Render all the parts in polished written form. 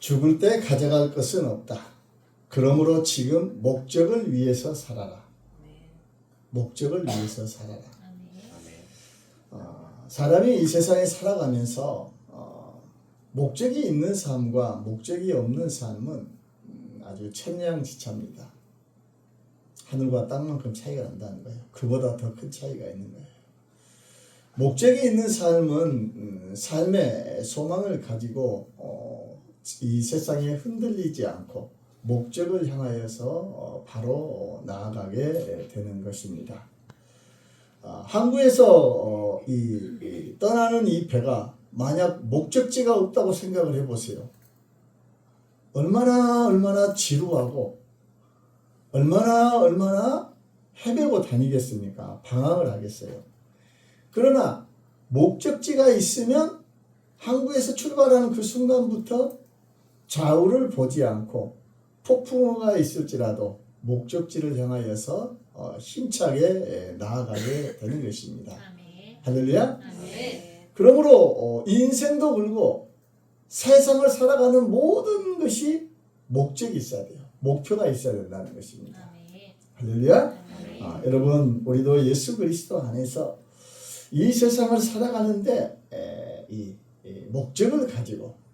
죽을 때 가져갈 것은 없다. 그러므로 지금 목적을 위해서 살아라. 목적을 위해서 살아라. 사람이 이 세상에 살아가면서 목적이 있는 삶과 목적이 없는 삶은 아주 천양지차입니다. 하늘과 땅만큼 차이가 난다는 거예요. 그보다 더 큰 차이가 있는 거예요. 목적이 있는 삶은 삶의 소망을 가지고 이 세상에 흔들리지 않고 목적을 향하여서 바로 나아가게 되는 것입니다. 항구에서 떠나는 이 배가 만약 목적지가 없다고 생각을 해보세요. 얼마나 지루하고 얼마나 헤매고 다니겠습니까? 방황을 하겠어요. 그러나 목적지가 있으면 항구에서 출발하는 그 순간부터 좌우를 보지 않고 폭풍우가 있을지라도 목적지를 향하여서 힘차게 나아가게 되는 것입니다. 할렐루야. 그러므로 인생도 그렇고 세상을 살아가는 모든 것이 목적이 있어야 돼요. 목표가 있어야 된다는 것입니다. 할렐루야. 여러분, 우리도 예수 그리스도 안에서 이 세상을 살아가는데 이 목적을 가지고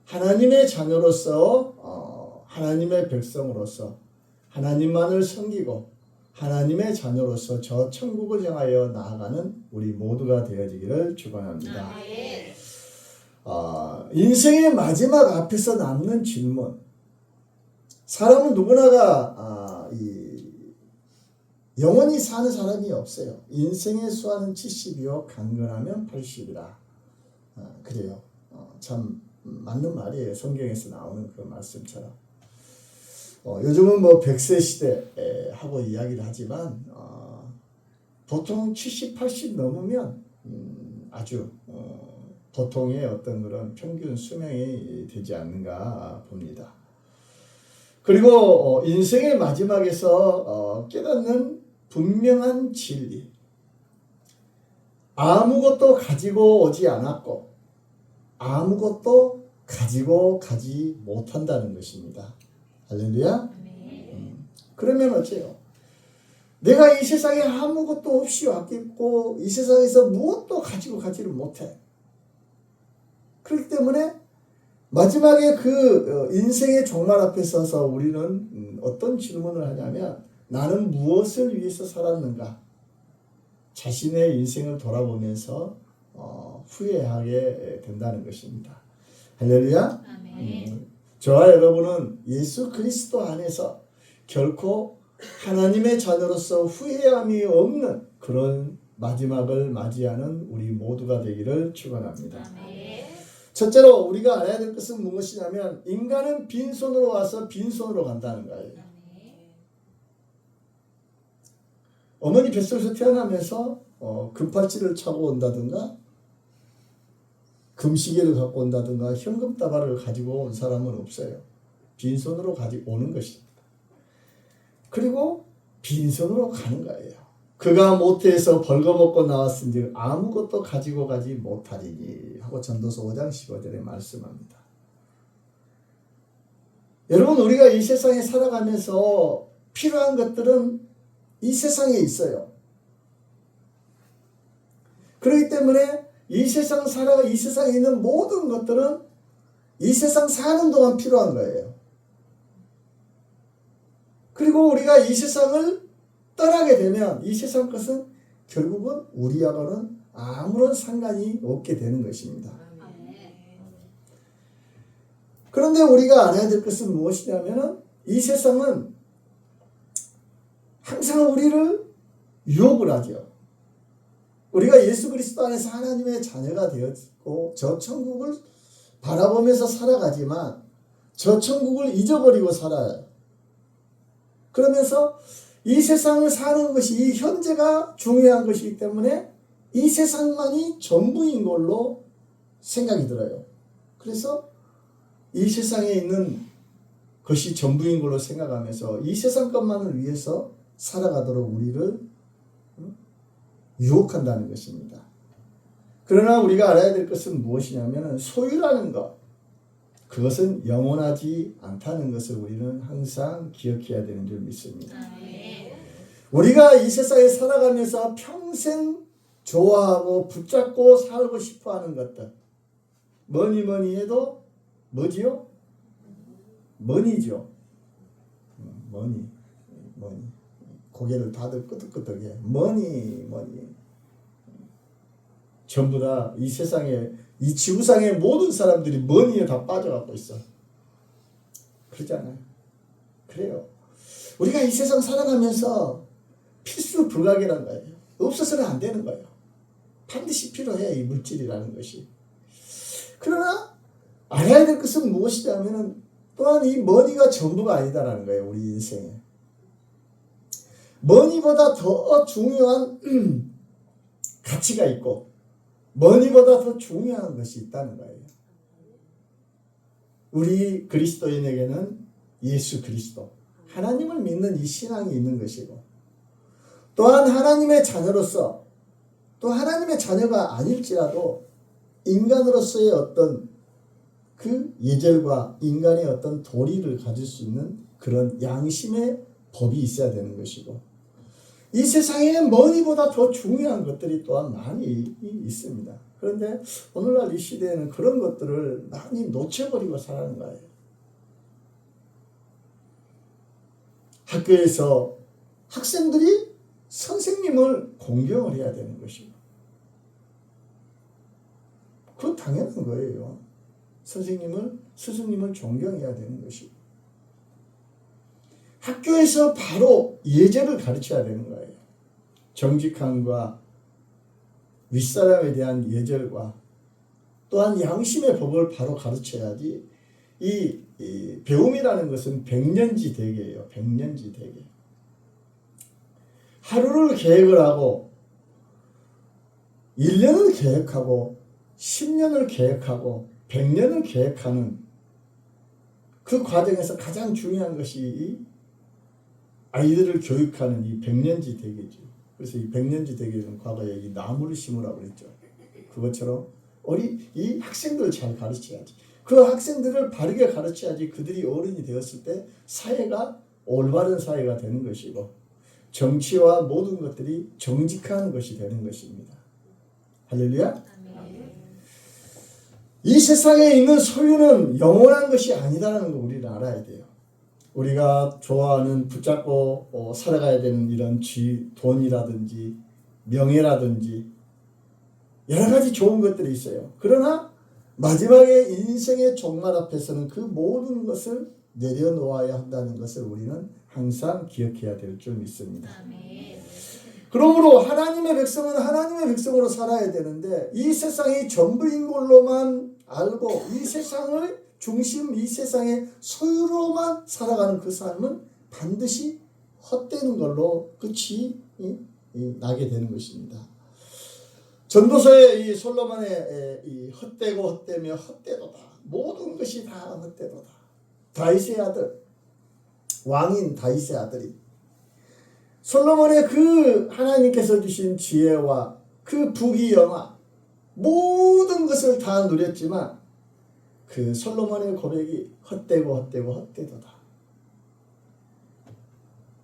하나님의 자녀로서 하나님의 백성으로서 하나님만을 섬기고 하나님의 자녀로서 저 천국을 향하여 나아가는 우리 모두가 되어지기를 축원합니다. 인생의 마지막 앞에서 남는 질문. 사람은 누구나가 영원히 사는 사람이 없어요. 인생의 수하는 70이요 간근하면 80이라. 그래요. 참 맞는 말이에요. 성경에서 나오는 그 말씀처럼. 요즘은 뭐 100세 시대 하고 이야기를 하지만 보통 70, 80 넘으면 아주 보통의 어떤 그런 평균 수명이 되지 않는가 봅니다. 그리고 인생의 마지막에서 깨닫는 분명한 진리. 아무것도 가지고 오지 않았고 아무것도 가지고 가지 못한다는 것입니다. 할렐루야. 그러면 어째요? 내가 이 세상에 아무것도 없이 왔겠고 이 세상에서 무엇도 가지고 가지를 못해. 그렇기 때문에 마지막에 그 인생의 종말 앞에 서서 우리는 어떤 질문을 하냐면 나는 무엇을 위해서 살았는가? 자신의 인생을 돌아보면서 후회하게 된다는 것입니다. 할렐루야. 저와 여러분은 예수 그리스도 안에서 결코 하나님의 자녀로서 후회함이 없는 그런 마지막을 맞이하는 우리 모두가 되기를 축원합니다. 첫째로 우리가 알아야 될 것은 무엇이냐면 인간은 빈손으로 와서 빈손으로 간다는 거예요. 어머니 뱃속에서 태어나면서 금팔찌를 차고 온다든가 금시계를 갖고 온다든가 현금 다발을 가지고 온 사람은 없어요. 빈손으로 가지고 오는 것입니다. 그리고 빈손으로 가는 거예요. 그가 모태에서 벌거벗고 나왔은즉 아무것도 가지고 가지 못하리니 하고 전도서 5장 15절에 말씀합니다. 여러분, 우리가 이 세상에 살아가면서 필요한 것들은 이 세상에 있어요. 그렇기 때문에 이 세상에 있는 모든 것들은 이 세상 사는 동안 필요한 거예요. 그리고 우리가 이 세상을 떠나게 되면 이 세상 것은 결국은 우리하고는 아무런 상관이 없게 되는 것입니다. 그런데 우리가 알아야 될 것은 무엇이냐면 이 세상은 항상 우리를 유혹을 하죠. 우리가 예수 그리스도 안에서 하나님의 자녀가 되었고 저 천국을 바라보면서 살아가지만 저 천국을 잊어버리고 살아요. 그러면서 이 세상을 사는 것이 이 현재가 중요한 것이기 때문에 이 세상만이 전부인 걸로 생각이 들어요. 그래서 이 세상에 있는 것이 전부인 걸로 생각하면서 이 세상 것만을 위해서 살아가도록 우리를 유혹한다는 것입니다. 그러나 우리가 알아야 될 것은 무엇이냐면 소유라는 것, 그것은 영원하지 않다는 것을 우리는 항상 기억해야 되는 줄 믿습니다. 우리가 이 세상에 살아가면서 평생 좋아하고 붙잡고 살고 싶어하는 것들, 뭐니 해도 뭐지요? 머니죠. 머니. 고개를 다들 끄덕끄덕해. 머니. 전부 다 이 세상에, 이 지구상의 모든 사람들이 머니에 다 빠져갖고 있어. 그러잖아요. 그래요. 우리가 이 세상 살아가면서 필수 불가결한 거예요. 없어서는 안 되는 거예요. 반드시 필요해, 이 물질이라는 것이. 그러나 알아야 될 것은 무엇이냐면 또한 이 머니가 전부가 아니다라는 거예요. 우리 인생에. 머니보다 더 중요한 가치가 있고 머니보다 더 중요한 것이 있다는 거예요. 우리 그리스도인에게는 예수 그리스도, 하나님을 믿는 이 신앙이 있는 것이고, 또한 하나님의 자녀로서, 또 하나님의 자녀가 아닐지라도 인간으로서의 어떤 그 예절과 인간의 어떤 도리를 가질 수 있는 그런 양심의 법이 있어야 되는 것이고, 이 세상에 머니보다 더 중요한 것들이 또한 많이 있습니다. 그런데 오늘날 이 시대에는 그런 것들을 많이 놓쳐버리고 살아가는 거예요. 학교에서 학생들이 선생님을 공경을 해야 되는 것이고, 그건 당연한 거예요. 스승님을 존경해야 되는 것이고, 학교에서 바로 예절을 가르쳐야 되는 거예요. 정직함과 윗사람에 대한 예절과 또한 양심의 법을 바로 가르쳐야지. 이 배움이라는 것은 백년지대계예요. 백년지대계. 하루를 계획을 하고 1년을 계획하고 10년을 계획하고 100년을 계획하는 그 과정에서 가장 중요한 것이 아이들을 교육하는 이 백년지대계죠. 그래서 이 백년지대계는 과거에 이 나무를 심으라고 그랬죠. 그것처럼 이 학생들을 잘 가르쳐야지. 그 학생들을 바르게 가르쳐야지 그들이 어른이 되었을 때 사회가 올바른 사회가 되는 것이고, 정치와 모든 것들이 정직한 것이 되는 것입니다. 할렐루야. 이 세상에 있는 소유는 영원한 것이 아니다라는 거 우리는 알아야 돼요. 우리가 좋아하는 붙잡고 살아가야 되는 이런 돈이라든지 명예라든지 여러 가지 좋은 것들이 있어요. 그러나 마지막에 인생의 종말 앞에서는 그 모든 것을 내려놓아야 한다는 것을 우리는 항상 기억해야 될 줄 믿습니다. 그러므로 하나님의 백성은 하나님의 백성으로 살아야 되는데, 이 세상이 전부인 걸로만 알고 이 세상을 중심, 이 세상의 소유로만 살아가는 그 삶은 반드시 헛되는 걸로 끝이 나게 되는 것입니다. 전도서의 이 솔로몬의 이 헛되고 헛되며 헛되도다, 모든 것이 다 헛되도다. 다윗의 아들, 왕인 다윗의 아들이 솔로몬의 그 하나님께서 주신 지혜와 그 부귀영화 모든 것을 다 누렸지만 그 솔로몬의 고백이 헛되도다.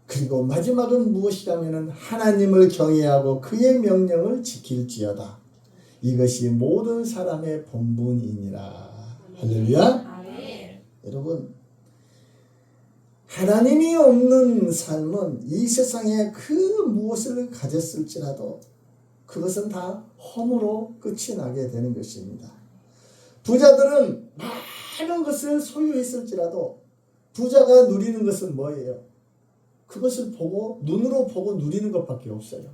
그리고 마지막은 무엇이냐면 하나님을 경외하고 그의 명령을 지킬지어다. 이것이 모든 사람의 본분이니라. 할렐루야. 여러분, 하나님이 없는 삶은 이 세상에 그 무엇을 가졌을지라도 그것은 다 험으로 끝이 나게 되는 것입니다. 부자들은 많은 것을 소유했을지라도 부자가 누리는 것은 뭐예요? 그것을 보고 눈으로 보고 누리는 것밖에 없어요.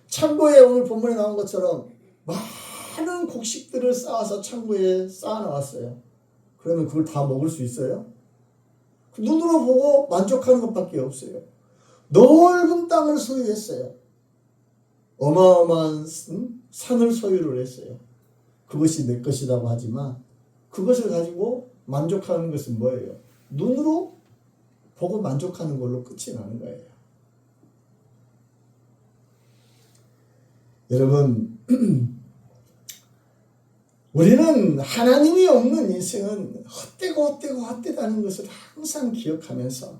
창고에 오늘 본문에 나온 것처럼 많은 곡식들을 쌓아서 창고에 쌓아놨어요. 그러면 그걸 다 먹을 수 있어요? 눈으로 보고 만족하는 것밖에 없어요. 넓은 땅을 소유했어요. 어마어마한 산을 소유를 했어요. 그것이 내 것이라고 하지만 그것을 가지고 만족하는 것은 뭐예요? 눈으로 보고 만족하는 걸로 끝이 나는 거예요. 여러분, 우리는 하나님이 없는 인생은 헛되다는 것을 항상 기억하면서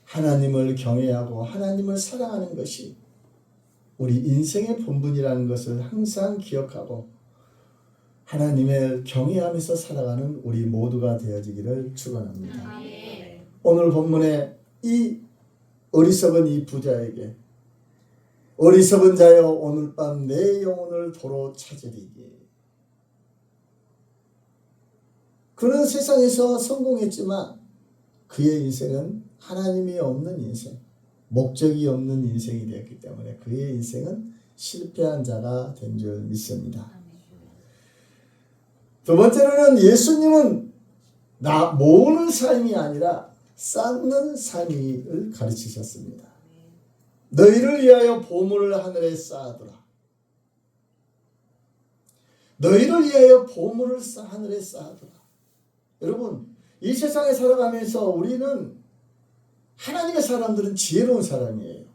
하나님을 경외하고 하나님을 사랑하는 것이 우리 인생의 본분이라는 것을 항상 기억하고 하나님을 경외하면서 살아가는 우리 모두가 되어지기를 축원합니다. 오늘 본문에 이 어리석은 이 부자에게 어리석은 자여 오늘 밤 내 영혼을 도로 찾으리기. 그는 세상에서 성공했지만 그의 인생은 하나님이 없는 인생, 목적이 없는 인생이 되었기 때문에 그의 인생은 실패한 자가 된 줄 믿습니다. 두 번째로는 예수님은 모으는 삶이 아니라 쌓는 삶을 가르치셨습니다. 너희를 위하여 보물을 하늘에 쌓아두라. 너희를 위하여 보물을 하늘에 쌓아두라. 여러분, 이 세상에 살아가면서 우리는 하나님의 사람들은 지혜로운 사람이에요.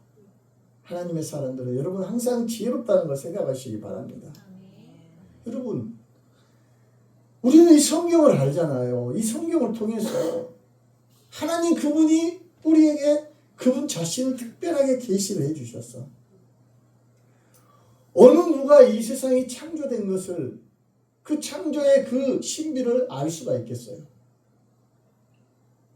하나님의 사람들은 여러분 항상 지혜롭다는 걸 생각하시기 바랍니다. 여러분, 우리는 이 성경을 알잖아요. 이 성경을 통해서 하나님 그분이 우리에게 그분 자신을 특별하게 계시를 해주셨어. 어느 누가 이 세상이 창조된 것을 그 창조의 그 신비를 알 수가 있겠어요?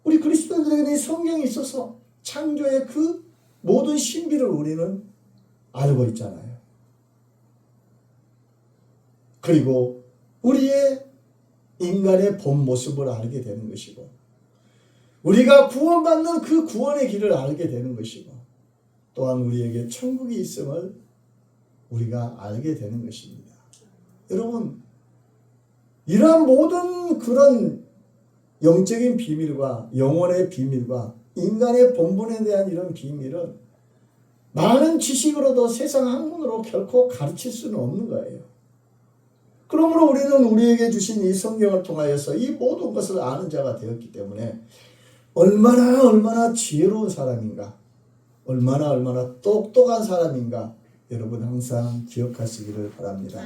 우리 그리스도인들에게는 이 성경이 있어서 창조의 그 모든 신비를 우리는 알고 있잖아요. 그리고 우리의 인간의 본 모습을 알게 되는 것이고 우리가 구원받는 그 구원의 길을 알게 되는 것이고 또한 우리에게 천국이 있음을 우리가 알게 되는 것입니다. 여러분, 이러한 모든 그런 영적인 비밀과 영혼의 비밀과 인간의 본분에 대한 이런 비밀은 많은 지식으로도 세상 학문으로 결코 가르칠 수는 없는 거예요. 그러므로 우리는 우리에게 주신 이 성경을 통하여서 이 모든 것을 아는 자가 되었기 때문에 얼마나 지혜로운 사람인가, 얼마나 똑똑한 사람인가 여러분 항상 기억하시기를 바랍니다.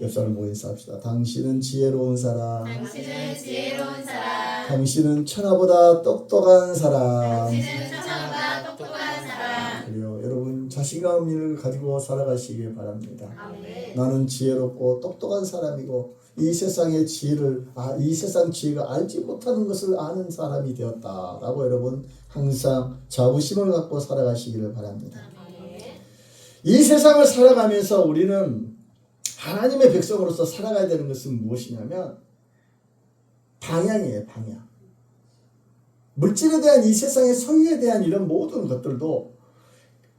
옆 사람 보고 인사합시다. 당신은 지혜로운 사람. 당신은 지혜로운 사람. 당신은 천하보다 똑똑한 사람. 당신은 천하보다 똑똑한 사람. 그래요. 여러분 자신감을 가지고 살아가시길 바랍니다. 아멘. 나는 지혜롭고 똑똑한 사람이고 이 세상의 지혜를 이 세상 지혜가 알지 못하는 것을 아는 사람이 되었다라고 여러분 항상 자부심을 갖고 살아가시기를 바랍니다. 아멘. 이 세상을 살아가면서 우리는 하나님의 백성으로서 살아가야 되는 것은 무엇이냐면 방향이에요. 방향. 물질에 대한 이 세상의 소유에 대한 이런 모든 것들도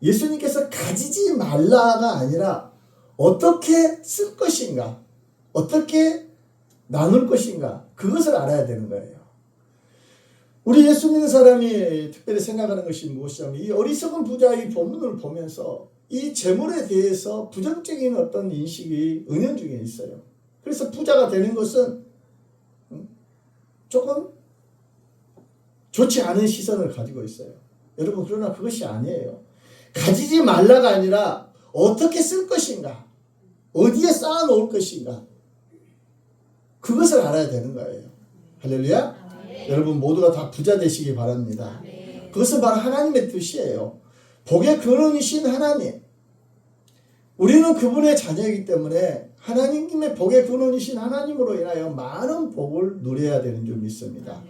예수님께서 가지지 말라가 아니라 어떻게 쓸 것인가, 어떻게 나눌 것인가, 그것을 알아야 되는 거예요. 우리 예수 믿는 사람이 특별히 생각하는 것이 무엇이냐면 이 어리석은 부자의 본문을 보면서 이 재물에 대해서 부정적인 어떤 인식이 은연중에 있어요. 그래서 부자가 되는 것은 조금 좋지 않은 시선을 가지고 있어요. 여러분, 그러나 그것이 아니에요. 가지지 말라가 아니라 어떻게 쓸 것인가, 어디에 쌓아 놓을 것인가, 그것을 알아야 되는 거예요. 할렐루야. 여러분 모두가 다 부자 되시기 바랍니다. 그것은 바로 하나님의 뜻이에요. 복의 근원이신 하나님, 우리는 그분의 자녀이기 때문에 하나님의 복의 근원이신 하나님으로 인하여 많은 복을 누려야 되는 줄 믿습니다.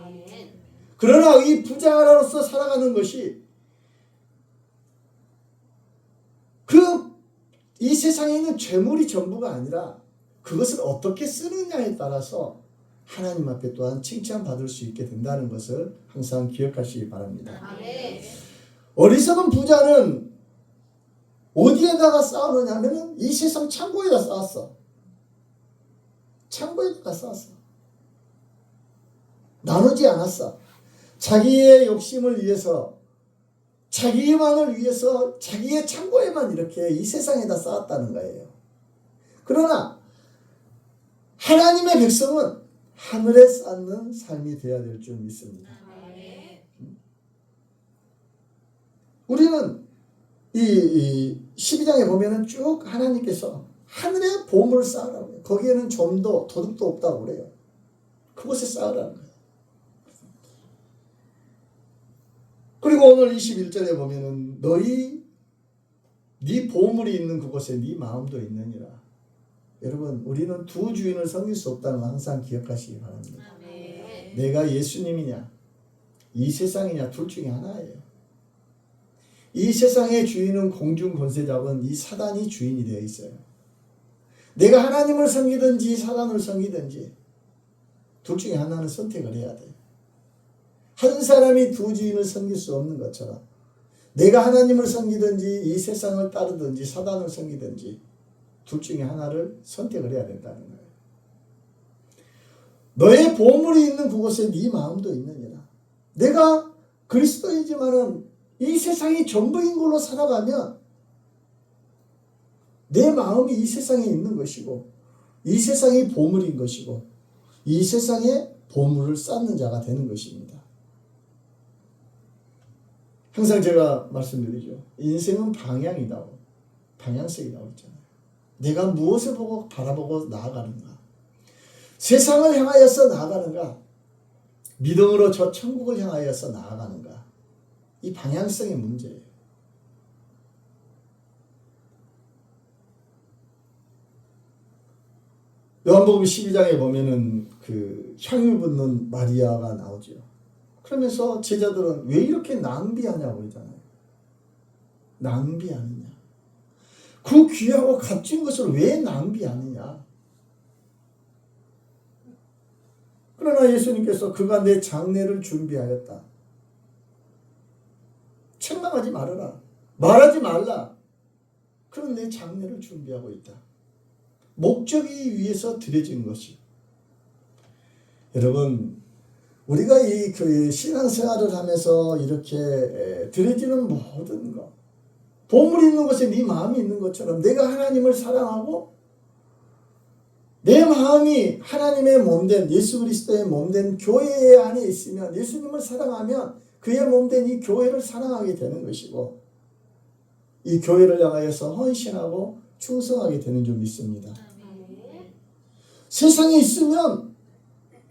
그러나 이 부자로서 살아가는 것이 이 세상에 있는 재물이 전부가 아니라 그것을 어떻게 쓰느냐에 따라서 하나님 앞에 또한 칭찬받을 수 있게 된다는 것을 항상 기억하시기 바랍니다. 아멘. 어리석은 부자는 어디에다가 쌓아놓냐면은 이 세상 창고에다 쌓았어. 창고에다가 쌓았어. 나누지 않았어. 자기의 욕심을 위해서, 자기만을 위해서 자기의 창고에만 이렇게 이 세상에다 쌓았다는 거예요. 그러나 하나님의 백성은 하늘에 쌓는 삶이 되어야 될 줄 믿습니다. 우리는 이 12장에 보면은 쭉 하나님께서 하늘에 보물을 쌓으라고 해요. 거기에는 좀도 도둑도 없다고 그래요. 그곳에 쌓으라는 거예요. 그리고 오늘 21절에 보면은 네 보물이 있는 그곳에 네 마음도 있느니라. 여러분, 우리는 두 주인을 섬길 수 없다는 거 항상 기억하시기 바랍니다. 아멘. 내가 예수님이냐 이 세상이냐 둘 중에 하나예요. 이 세상의 주인은 공중 권세 잡은 이 사단이 주인이 되어 있어요. 내가 하나님을 섬기든지 사단을 섬기든지 둘 중에 하나는 선택을 해야 돼요. 한 사람이 두 주인을 섬길 수 없는 것처럼 내가 하나님을 섬기든지 이 세상을 따르든지 사단을 섬기든지 둘 중에 하나를 선택을 해야 된다는 거예요. 너의 보물이 있는 그곳에 네 마음도 있느니라. 내가 그리스도이지만은 이 세상이 전부인 걸로 살아가면 내 마음이 이 세상에 있는 것이고 이 세상이 보물인 것이고 이 세상에 보물을 쌓는 자가 되는 것입니다. 항상 제가 말씀드리죠. 인생은 방향이라고, 방향성이라고 있잖아요. 내가 무엇을 보고 바라보고 나아가는가? 세상을 향하여서 나아가는가? 믿음으로 저 천국을 향하여서 나아가는가? 이 방향성의 문제예요. 요한복음 12장에 보면은 그 향유 붓는 마리아가 나오죠. 그러면서 제자들은 왜 이렇게 낭비하냐고 그러잖아요. 낭비하느냐. 그 귀하고 값진 것을 왜 낭비하느냐. 그러나 예수님께서 그가 내 장례를 준비하였다. 책망하지 말아라. 말하지 말라. 그런 내 장례를 준비하고 있다. 목적이 위해서 드려진 것이. 여러분, 우리가 이 신앙생활을 하면서 이렇게 드려지는 모든 것, 보물이 있는 곳에 네 마음이 있는 것처럼 내가 하나님을 사랑하고 내 마음이 하나님의 몸된 예수 그리스도의 몸된 교회 안에 있으면 예수님을 사랑하면 그의 몸된 이 교회를 사랑하게 되는 것이고 이 교회를 향하여서 헌신하고 충성하게 되는 줄 믿습니다. 세상에 있으면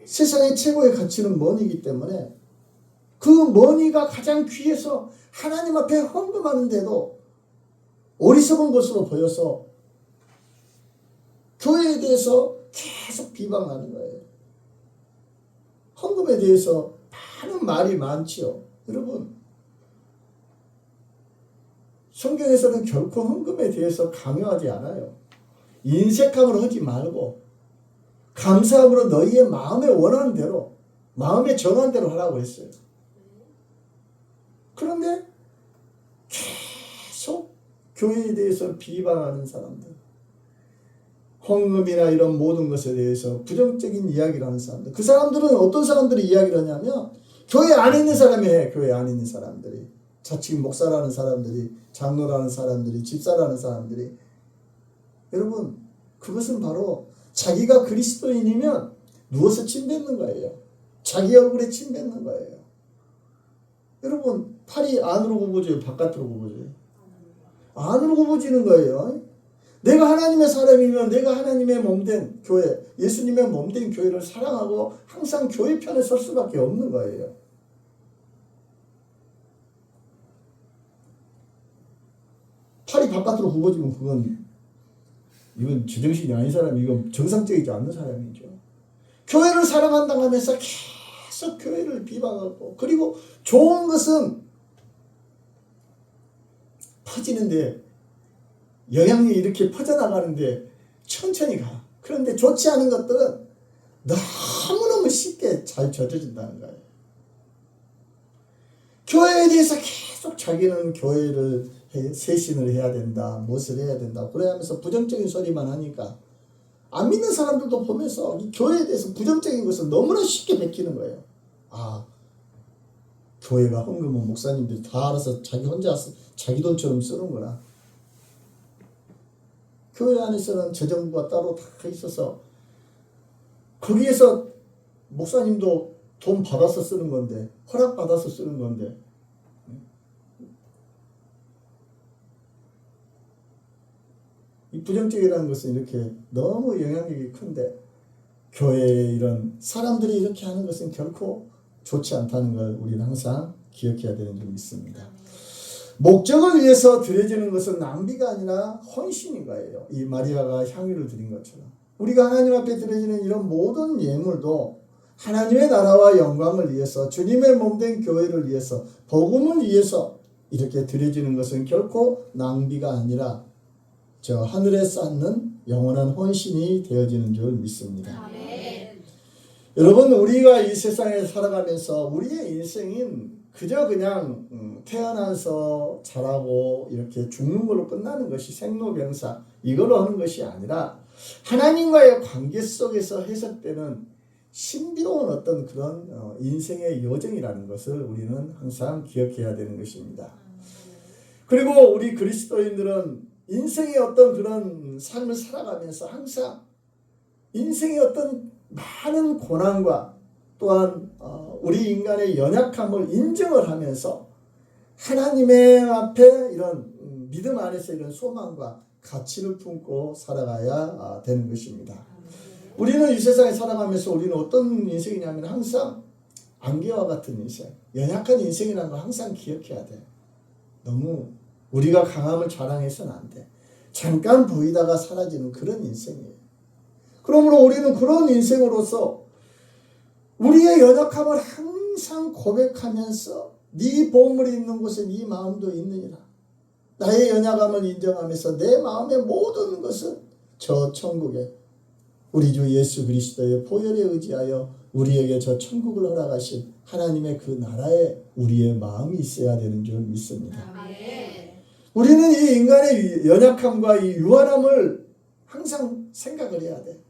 세상의 최고의 가치는 머니이기 때문에 그 머니가 가장 귀해서 하나님 앞에 헌금하는데도 어리석은 것으로 보여서 교회에 대해서 계속 비방하는 거예요. 헌금에 대해서 많은 말이 많지요. 여러분, 성경에서는 결코 헌금에 대해서 강요하지 않아요. 인색함으로 하지 말고 감사함으로 너희의 마음에 원하는 대로 마음에 정한 대로 하라고 했어요. 그런데 계속 교회에 대해서 비방하는 사람들, 헌금이나 이런 모든 것에 대해서 부정적인 이야기를 하는 사람들, 그 사람들은 어떤 사람들이 이야기를 하냐면 교회 안에 있는 사람이 해. 교회 안에 있는 사람들이, 자칭 목사라는 사람들이, 장로라는 사람들이, 집사라는 사람들이. 여러분, 그것은 바로 자기가 그리스도인이면 누워서 침 뱉는 거예요. 자기 얼굴에 침 뱉는 거예요. 여러분, 팔이 안으로 굽어져요? 바깥으로 굽어져요? 안으로 굽어지는 거예요. 내가 하나님의 사람이면 내가 하나님의 몸된 교회, 예수님의 몸된 교회를 사랑하고 항상 교회 편에 설 수밖에 없는 거예요. 팔이 바깥으로 굽어지면 이건 제정신이 아닌 사람이, 이건 정상적이지 않는 사람이죠. 교회를 사랑한다고 하면서 계속 교회를 비방하고, 그리고 좋은 것은 퍼지는데, 영향력이 이렇게 퍼져나가는데 천천히 가. 그런데 좋지 않은 것들은 너무너무 쉽게 잘 젖어진다는 거예요. 교회에 대해서 계속 자기는 교회를 쇄신을 해야 된다, 무엇을 해야 된다, 그래 하면서 부정적인 소리만 하니까 안 믿는 사람들도 보면서 이 교회에 대해서 부정적인 것을 너무나 쉽게 베끼는 거예요. 아, 교회가 헌금은 목사님들이 다 알아서 자기 혼자 자기 돈처럼 쓰는구나. 교회 안에서는 재정부가 따로 다 있어서 거기에서 목사님도 돈 받아서 쓰는 건데, 허락받아서 쓰는 건데, 이 부정적이라는 것은 이렇게 너무 영향력이 큰데 교회에 이런 사람들이 이렇게 하는 것은 결코 좋지 않다는 걸 우리는 항상 기억해야 되는 줄 믿습니다. 목적을 위해서 드려지는 것은 낭비가 아니라 헌신인 거예요. 이 마리아가 향유를 드린 것처럼 우리가 하나님 앞에 드려지는 이런 모든 예물도 하나님의 나라와 영광을 위해서 주님의 몸된 교회를 위해서 복음을 위해서 이렇게 드려지는 것은 결코 낭비가 아니라 저 하늘에 쌓는 영원한 헌신이 되어지는 줄 믿습니다. 아멘. 여러분 우리가 이 세상에 살아가면서 우리의 인생은 그저 그냥 태어나서 자라고 이렇게 죽는 걸로 끝나는 것이 생로병사 이걸로 하는 것이 아니라 하나님과의 관계 속에서 해석되는 신비로운 어떤 그런 인생의 여정이라는 것을 우리는 항상 기억해야 되는 것입니다. 그리고 우리 그리스도인들은 인생의 어떤 그런 삶을 살아가면서 항상 인생의 어떤 많은 고난과 또한 우리 인간의 연약함을 인정을 하면서 하나님의 앞에 이런 믿음 안에서 이런 소망과 가치를 품고 살아가야 되는 것입니다. 우리는 이 세상에 살아가면서 우리는 어떤 인생이냐면 항상 안개와 같은 인생, 연약한 인생이라는 걸 항상 기억해야 돼. 너무 우리가 강함을 자랑해서는 안 돼. 잠깐 보이다가 사라지는 그런 인생이에요. 그러므로 우리는 그런 인생으로서 우리의 연약함을 항상 고백하면서 네 보물이 있는 곳에 네 마음도 있느니라. 나의 연약함을 인정하면서 내 마음의 모든 것은 저 천국에 우리 주 예수 그리스도의 보혈에 의지하여 우리에게 저 천국을 허락하신 하나님의 그 나라에 우리의 마음이 있어야 되는 줄 믿습니다. 아멘. 우리는 이 인간의 연약함과 이 유한함을 항상 생각을 해야 돼.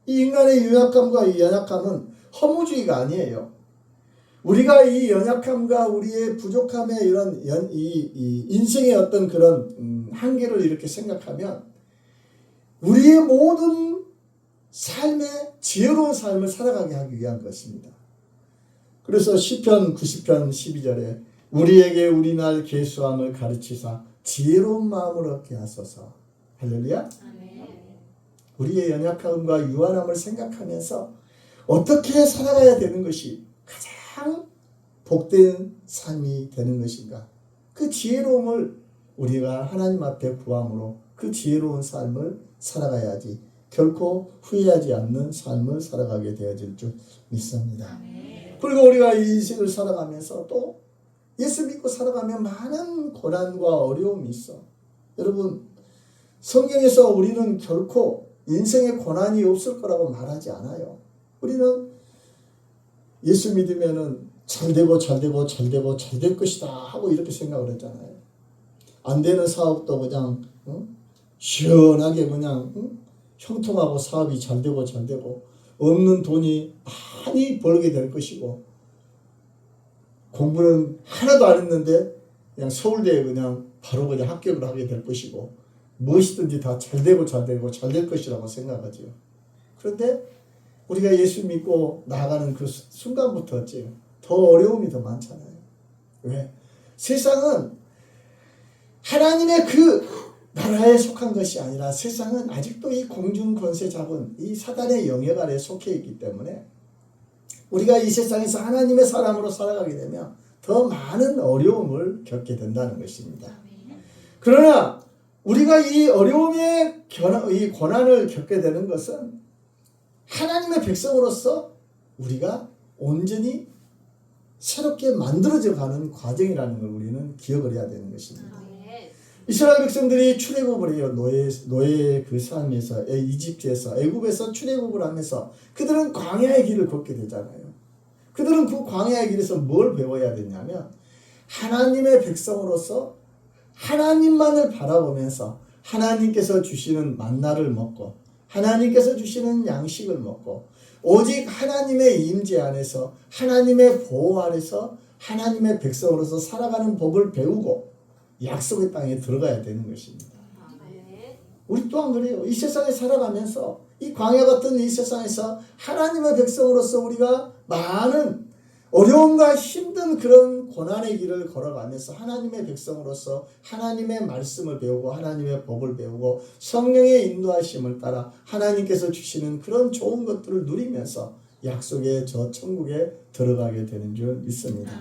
이 인간의 유약함과 이 연약함은 허무주의가 아니에요. 우리가 이 연약함과 우리의 부족함의 이런 이 인생의 어떤 그런 한계를 이렇게 생각하면 우리의 모든 삶의 지혜로운 삶을 살아가게 하기 위한 것입니다. 그래서 시편 90편 12절에 우리에게 우리날 계수함을 가르치사 지혜로운 마음을 얻게 하소서. 할렐루야. 아멘. 우리의 연약함과 유한함을 생각하면서 어떻게 살아가야 되는 것이 가장 복된 삶이 되는 것인가. 그 지혜로움을 우리가 하나님 앞에 구함으로 그 지혜로운 삶을 살아가야지 결코 후회하지 않는 삶을 살아가게 되어질 줄 믿습니다. 아멘. 그리고 우리가 이 인생을 살아가면서 또 예수 믿고 살아가면 많은 고난과 어려움이 있어. 여러분 성경에서 우리는 결코 인생에 고난이 없을 거라고 말하지 않아요. 우리는 예수 믿으면은 잘 될 것이다 하고 이렇게 생각을 했잖아요. 안 되는 사업도 그냥 시원하게 그냥 형통하고 사업이 잘 되고 없는 돈이 많이 벌게 될 것이고 공부는 하나도 안 했는데 그냥 서울대에 그냥 바로 그냥 합격을 하게 될 것이고 무엇이든지 다 잘 될 것이라고 생각하죠. 그런데 우리가 예수 믿고 나아가는 그 순간부터 어째요? 더 어려움이 더 많잖아요. 왜? 세상은 하나님의 그 나라에 속한 것이 아니라 세상은 아직도 이 공중 권세 잡은 이 사단의 영역 아래에 속해 있기 때문에 우리가 이 세상에서 하나님의 사람으로 살아가게 되면 더 많은 어려움을 겪게 된다는 것입니다. 그러나 우리가 이 어려움의 이 고난을 겪게 되는 것은 하나님의 백성으로서 우리가 온전히 새롭게 만들어져 가는 과정이라는 걸 우리는 기억을 해야 되는 것입니다. 이스라엘 백성들이 출애굽을 해요. 노예의 그 삶에서 이집트에서 애굽에서 출애굽을 하면서 그들은 광야의 길을 걷게 되잖아요. 그들은 그 광야의 길에서 뭘 배워야 되냐면 하나님의 백성으로서 하나님만을 바라보면서 하나님께서 주시는 만나를 먹고 하나님께서 주시는 양식을 먹고 오직 하나님의 임재 안에서 하나님의 보호 아래서 하나님의 백성으로서 살아가는 법을 배우고 약속의 땅에 들어가야 되는 것입니다. 우리 또한 그래요. 이 세상에 살아가면서 이 광야 같은 이 세상에서 하나님의 백성으로서 우리가 많은 어려움과 힘든 그런 고난의 길을 걸어가면서 하나님의 백성으로서 하나님의 말씀을 배우고 하나님의 법을 배우고 성령의 인도하심을 따라 하나님께서 주시는 그런 좋은 것들을 누리면서 약속의 저 천국에 들어가게 되는 줄 믿습니다.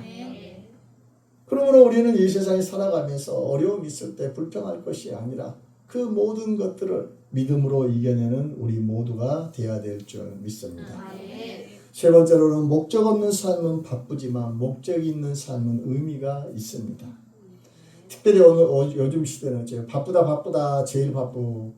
그러므로 우리는 이 세상에 살아가면서 어려움이 있을 때 불평할 것이 아니라 그 모든 것들을 믿음으로 이겨내는 우리 모두가 되어야 될 줄 믿습니다. 세 번째로는 목적 없는 삶은 바쁘지만 목적이 있는 삶은 의미가 있습니다. 특별히 오늘 요즘 시대는 제가 바쁘다 제일 바빠요.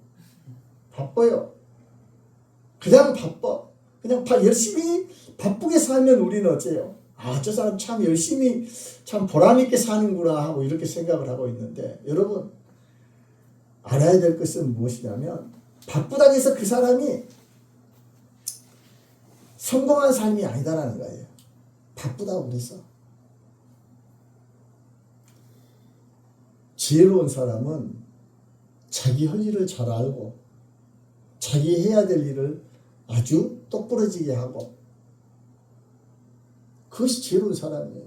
그냥 바빠. 그냥 열심히 바쁘게 살면 우리는 어째요? 저 사람 참 열심히 참 보람있게 사는구나 하고 이렇게 생각을 하고 있는데, 여러분 알아야 될 것은 무엇이냐면 바쁘다고 해서 그 사람이 성공한 삶이 아니다라는 거예요. 바쁘다고 그래서. 지혜로운 사람은 자기 할 일을 잘 알고 자기 해야 될 일을 아주 똑부러지게 하고, 그것이 지혜로운 사람이에요.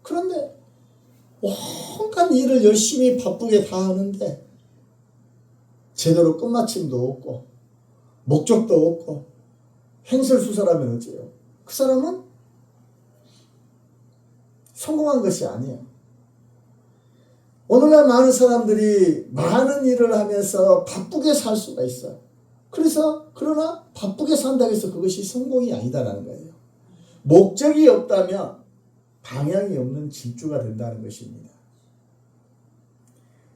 그런데 온갖 일을 열심히 바쁘게 다 하는데 제대로 끝마침도 없고 목적도 없고 횡설수설하면 어째요? 그 사람은 성공한 것이 아니에요. 오늘날 많은 사람들이 많은 일을 하면서 바쁘게 살 수가 있어요. 그러나 바쁘게 산다고 해서 그것이 성공이 아니다라는 거예요. 목적이 없다면 방향이 없는 질주가 된다는 것입니다.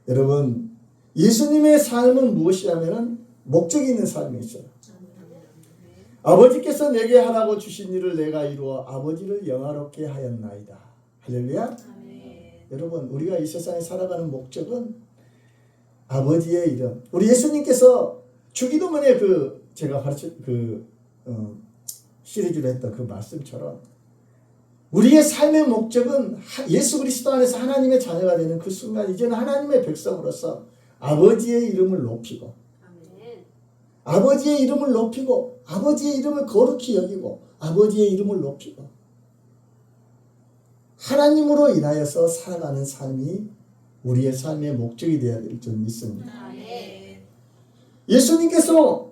여러분, 예수님의 삶은 무엇이냐면 목적이 있는 삶이 있어요. 아버지께서 내게 하라고 주신 일을 내가 이루어 아버지를 영화롭게 하였나이다. 할렐루야. 여러분, 우리가 이 세상에 살아가는 목적은 아버지의 이름. 우리 예수님께서 주기도문에 제가 가르쳐 시리즈로 했던 그 말씀처럼 우리의 삶의 목적은 예수 그리스도 안에서 하나님의 자녀가 되는 그 순간 이제는 하나님의 백성으로서 아버지의 이름을 높이고, 아버지의 이름을 높이고, 아버지의 이름을 거룩히 여기고, 아버지의 이름을 높이고 하나님으로 인하여서 살아가는 삶이 우리의 삶의 목적이 되어야 될 줄 믿습니다. 예수님께서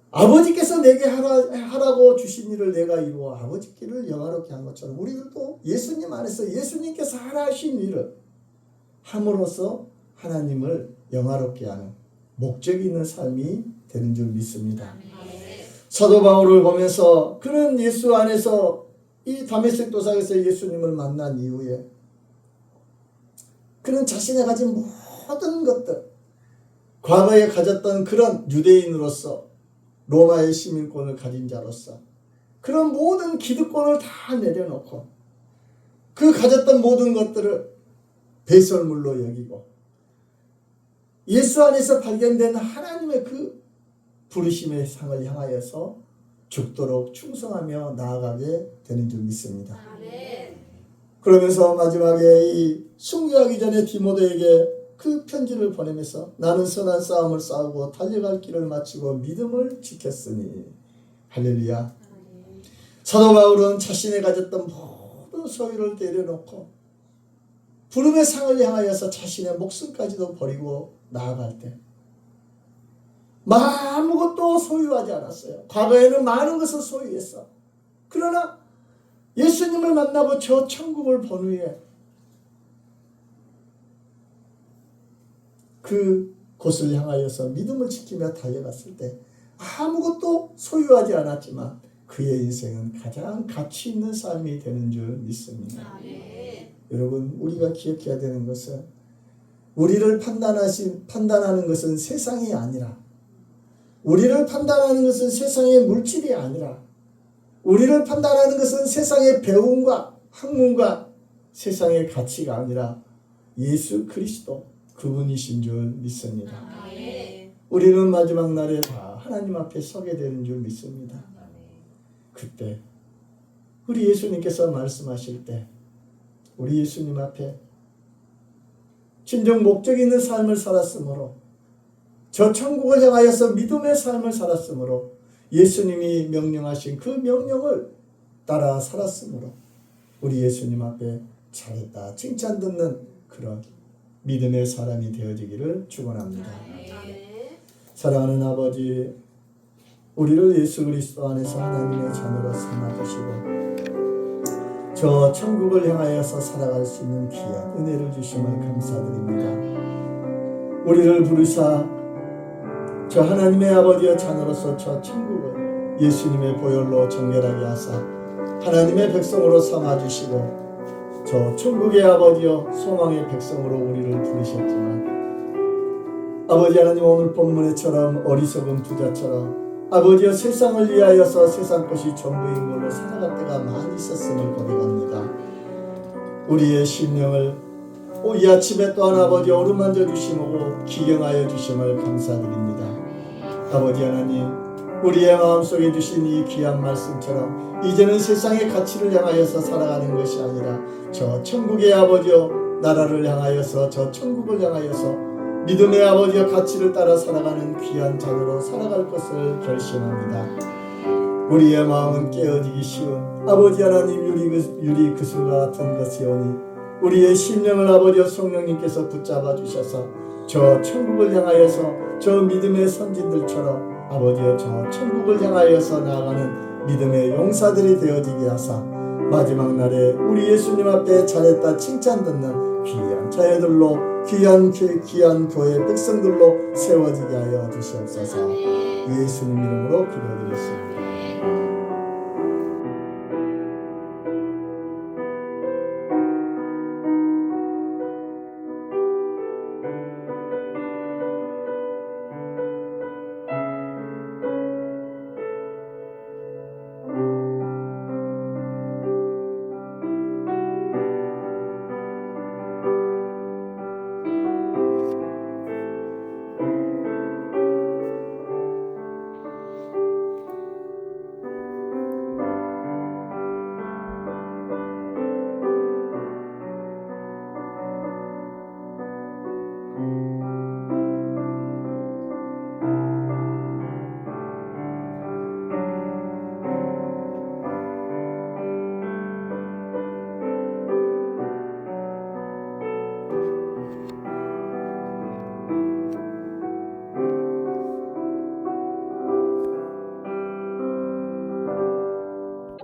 아버지께서 내게 하라고 주신 일을 내가 이루어 아버지께를 영화롭게 한 것처럼 우리들도 예수님 안에서 예수님께서 하라 하신 일을 함으로써 하나님을 영화롭게 하는 목적이 있는 삶이 되는 줄 믿습니다. 사도 바울을 보면서 그는 예수 안에서 이 다메섹 도상에서 예수님을 만난 이후에 그는 자신이 가진 모든 것들, 과거에 가졌던 그런 유대인으로서 로마의 시민권을 가진 자로서 그런 모든 기득권을 다 내려놓고 그 가졌던 모든 것들을 배설물로 여기고 예수 안에서 발견된 하나님의 그 부르심의 상을 향하여서 죽도록 충성하며 나아가게 되는 줄 믿습니다. 그러면서 마지막에 이 순교하기 전에 디모데에게 그 편지를 보내면서 나는 선한 싸움을 싸우고 달려갈 길을 마치고 믿음을 지켰으니 할렐루야. 사도 바울은 자신이 가졌던 모든 소유를 내려놓고 부름의 상을 향하여서 자신의 목숨까지도 버리고 나아갈 때 아무것도 소유하지 않았어요. 과거에는 많은 것을 소유했어. 그러나 예수님을 만나고 저 천국을 본 후에 그 곳을 향하여서 믿음을 지키며 달려갔을 때 아무것도 소유하지 않았지만 그의 인생은 가장 가치 있는 삶이 되는 줄 믿습니다. 여러분, 우리가 기억해야 되는 것은 우리를 판단하는 것은 세상이 아니라, 우리를 판단하는 것은 세상의 물질이 아니라, 우리를 판단하는 것은 세상의 배움과 학문과 세상의 가치가 아니라 예수 그리스도 그분이신 줄 믿습니다. 우리는 마지막 날에 다 하나님 앞에 서게 되는 줄 믿습니다. 그때 우리 예수님께서 말씀하실 때 우리 예수님 앞에 진정 목적 있는 삶을 살았으므로, 저 천국을 향하여서 믿음의 삶을 살았으므로, 예수님이 명령하신 그 명령을 따라 살았으므로 우리 예수님 앞에 잘했다 칭찬 듣는 그런 믿음의 사람이 되어지기를 축원합니다. 사랑하는 아버지, 우리를 예수 그리스도 안에서 하나님의 자녀로 삼아주시고 저 천국을 향하여서 살아갈 수 있는 귀한 은혜를 주심을 감사드립니다. 우리를 부르사 저 하나님의 아버지의 자녀로서 저 천국을 예수님의 보혈로 정결하게 하사 하나님의 백성으로 삼아주시고 저 천국의 아버지여 소망의 백성으로 우리를 부르셨지만 아버지 하나님, 오늘 본문에처럼 어리석은 부자처럼 아버지여 세상을 위하여서 세상 것이 전부인 걸로 살아갈 때가 많이 있었음을 고백합니다. 우리의 심령을 이 아침에 또한 아버지 어루만져 주시고 기경하여 주심을 감사드립니다. 아버지 하나님, 우리의 마음속에 주신 이 귀한 말씀처럼 이제는 세상의 가치를 향하여서 살아가는 것이 아니라 저 천국의 아버지여 나라를 향하여서 저 천국을 향하여서 믿음의 아버지의 가치를 따라 살아가는 귀한 자녀로 살아갈 것을 결심합니다. 우리의 마음은 깨어지기 쉬운 아버지 하나님 유리 그술과 같은 것이오니 우리의 심령을 아버지와 성령님께서 붙잡아 주셔서 저 천국을 향하여서 저 믿음의 선진들처럼 아버지여 저 천국을 향하여서 나아가는 믿음의 용사들이 되어지게 하사 마지막 날에 우리 예수님 앞에 잘했다 칭찬 듣는 귀한 자녀들로 귀한 교회 백성들로 세워지게 하여 주시옵소서. 예수님 이름으로 기도드렸습니다.